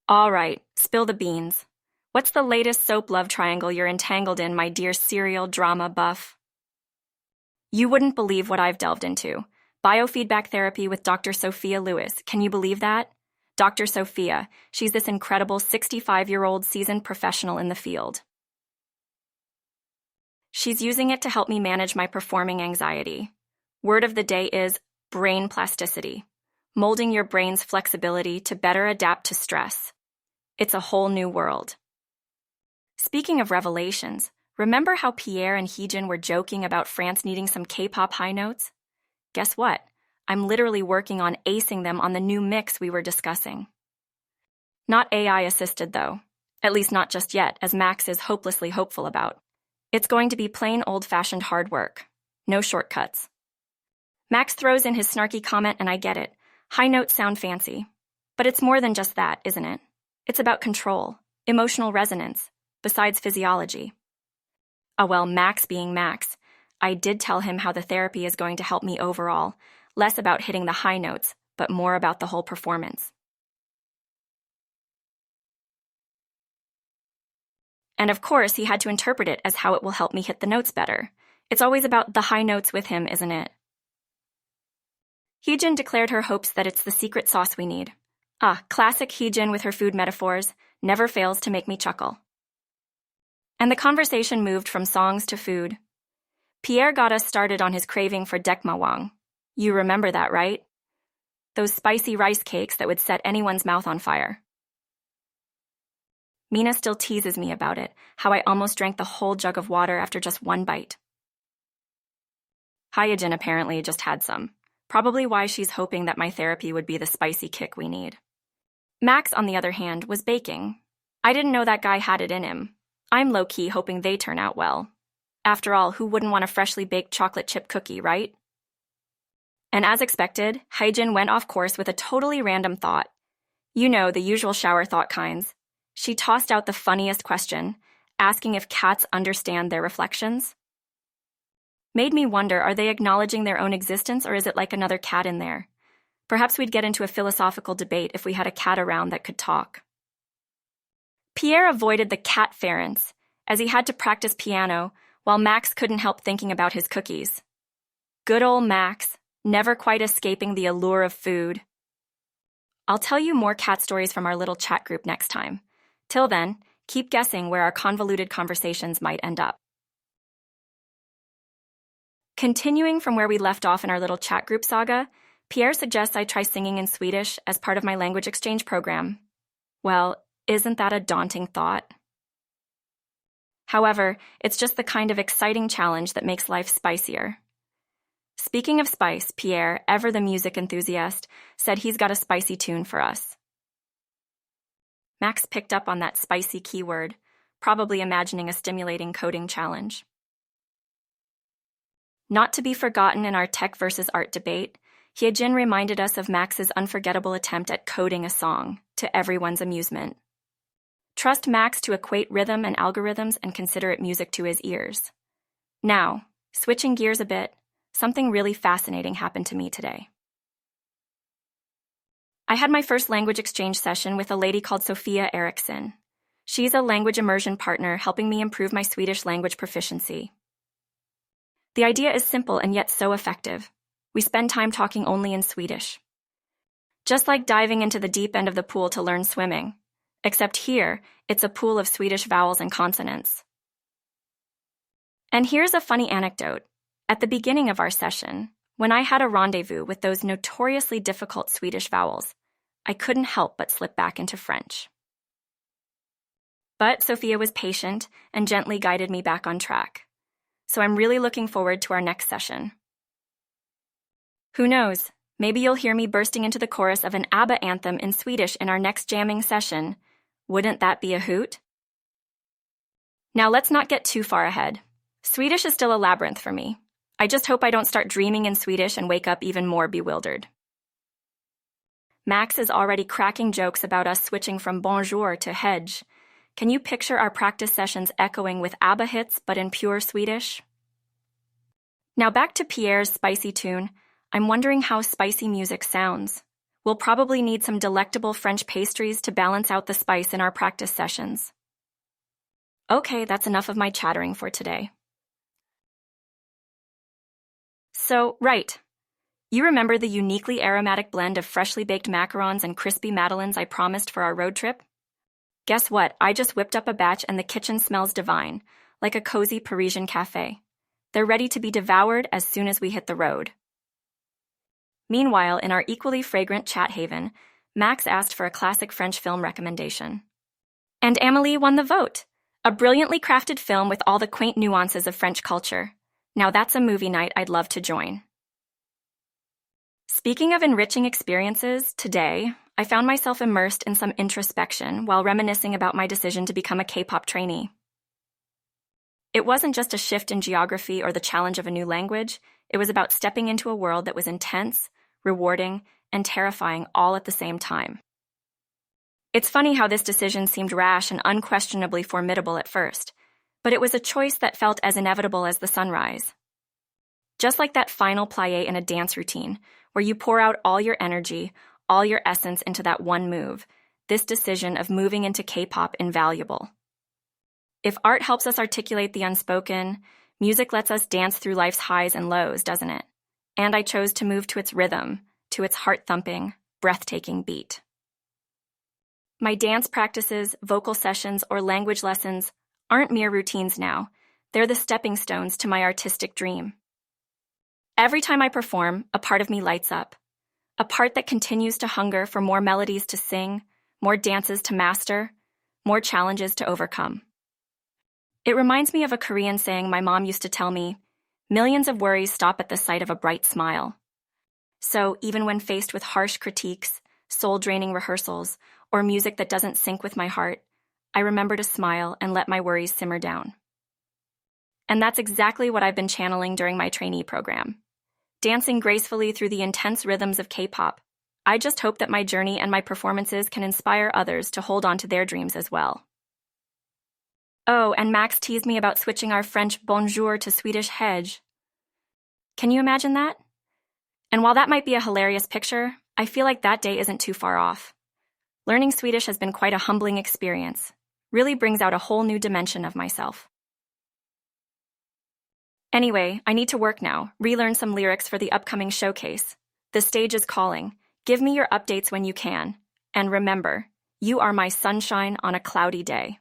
All right, spill the beans. What's the latest soap love triangle you're entangled in, my dear serial drama buff? You wouldn't believe what I've delved into. Biofeedback therapy with Dr. Sophia Lewis. Can you believe that? Dr. Sophia, she's this incredible 65-year-old seasoned professional in the field. She's using it to help me manage my performing anxiety. Word of the day is brain plasticity, molding your brain's flexibility to better adapt to stress. It's a whole new world. Speaking of revelations, remember how Pierre and Heejin were joking about France needing some K-pop high notes? Guess what? I'm literally working on acing them on the new mix we were discussing. Not AI-assisted, though. At least not just yet, as Max is hopelessly hopeful about. It's going to be plain old-fashioned hard work. No shortcuts. Max throws in his snarky comment, and I get it. High notes sound fancy. But it's more than just that, isn't it? It's about control, emotional resonance, besides physiology. Oh well, Max being Max, I did tell him how the therapy is going to help me overall, less about hitting the high notes, but more about the whole performance. And of course, he had to interpret it as how it will help me hit the notes better. It's always about the high notes with him, isn't it? Heejin declared her hopes that it's the secret sauce we need. Ah, classic Heejin with her food metaphors, never fails to make me chuckle. And the conversation moved from songs to food. Pierre got us started on his craving for dekmawang. You remember that, right? Those spicy rice cakes that would set anyone's mouth on fire. Mina still teases me about it, how I almost drank the whole jug of water after just one bite. Hyojin apparently just had some. Probably why she's hoping that my therapy would be the spicy kick we need. Max, on the other hand, was baking. I didn't know that guy had it in him. I'm low-key hoping they turn out well. After all, who wouldn't want a freshly baked chocolate chip cookie, right? And as expected, Hyojin went off course with a totally random thought. You know, the usual shower thought kinds. She tossed out the funniest question, asking if cats understand their reflections. Made me wonder, are they acknowledging their own existence, or is it like another cat in there? Perhaps we'd get into a philosophical debate if we had a cat around that could talk. Pierre avoided the catference, as he had to practice piano, while Max couldn't help thinking about his cookies. Good old Max, never quite escaping the allure of food. I'll tell you more cat stories from our little chat group next time. Till then, keep guessing where our convoluted conversations might end up. Continuing from where we left off in our little chat group saga, Pierre suggests I try singing in Swedish as part of my language exchange program. Well, isn't that a daunting thought? However, it's just the kind of exciting challenge that makes life spicier. Speaking of spice, Pierre, ever the music enthusiast, said he's got a spicy tune for us. Max picked up on that spicy keyword, probably imagining a stimulating coding challenge. Not to be forgotten in our tech versus art debate, Hyejin reminded us of Max's unforgettable attempt at coding a song, to everyone's amusement. Trust Max to equate rhythm and algorithms and consider it music to his ears. Now, switching gears a bit, something really fascinating happened to me today. I had my first language exchange session with a lady called Sophia Eriksson. She's a language immersion partner helping me improve my Swedish language proficiency. The idea is simple and yet so effective. We spend time talking only in Swedish. Just like diving into the deep end of the pool to learn swimming. Except here, it's a pool of Swedish vowels and consonants. And here's a funny anecdote. At the beginning of our session, when I had a rendezvous with those notoriously difficult Swedish vowels, I couldn't help but slip back into French. But Sophia was patient and gently guided me back on track. So I'm really looking forward to our next session. Who knows, maybe you'll hear me bursting into the chorus of an ABBA anthem in Swedish in our next jamming session. Wouldn't that be a hoot? Now let's not get too far ahead. Swedish is still a labyrinth for me. I just hope I don't start dreaming in Swedish and wake up even more bewildered. Max is already cracking jokes about us switching from bonjour to hedge. Can you picture our practice sessions echoing with ABBA hits but in pure Swedish? Now back to Pierre's spicy tune. I'm wondering how spicy music sounds. We'll probably need some delectable French pastries to balance out the spice in our practice sessions. Okay, that's enough of my chattering for today. So, right. You remember the uniquely aromatic blend of freshly baked macarons and crispy madeleines I promised for our road trip? Guess what? I just whipped up a batch and the kitchen smells divine, like a cozy Parisian cafe. They're ready to be devoured as soon as we hit the road. Meanwhile, in our equally fragrant chat haven, Max asked for a classic French film recommendation. And Amélie won the vote. A brilliantly crafted film with all the quaint nuances of French culture. Now that's a movie night I'd love to join. Speaking of enriching experiences, today, I found myself immersed in some introspection while reminiscing about my decision to become a K-pop trainee. It wasn't just a shift in geography or the challenge of a new language, it was about stepping into a world that was intense, rewarding, and terrifying all at the same time. It's funny how this decision seemed rash and unquestionably formidable at first, but it was a choice that felt as inevitable as the sunrise. Just like that final plie in a dance routine, where you pour out all your energy, all your essence into that one move, this decision of moving into K-pop invaluable. If art helps us articulate the unspoken, music lets us dance through life's highs and lows, doesn't it? And I chose to move to its rhythm, to its heart-thumping, breathtaking beat. My dance practices, vocal sessions, or language lessons aren't mere routines now. They're the stepping stones to my artistic dream. Every time I perform, a part of me lights up. A part that continues to hunger for more melodies to sing, more dances to master, more challenges to overcome. It reminds me of a Korean saying my mom used to tell me, millions of worries stop at the sight of a bright smile. So even when faced with harsh critiques, soul-draining rehearsals, or music that doesn't sync with my heart, I remember to smile and let my worries simmer down. And that's exactly what I've been channeling during my trainee program. Dancing gracefully through the intense rhythms of K-pop, I just hope that my journey and my performances can inspire others to hold on to their dreams as well. Oh, and Max teased me about switching our French bonjour to Swedish hej. Can you imagine that? And while that might be a hilarious picture, I feel like that day isn't too far off. Learning Swedish has been quite a humbling experience. Really brings out a whole new dimension of myself. Anyway, I need to work now, relearn some lyrics for the upcoming showcase. The stage is calling. Give me your updates when you can. And remember, you are my sunshine on a cloudy day.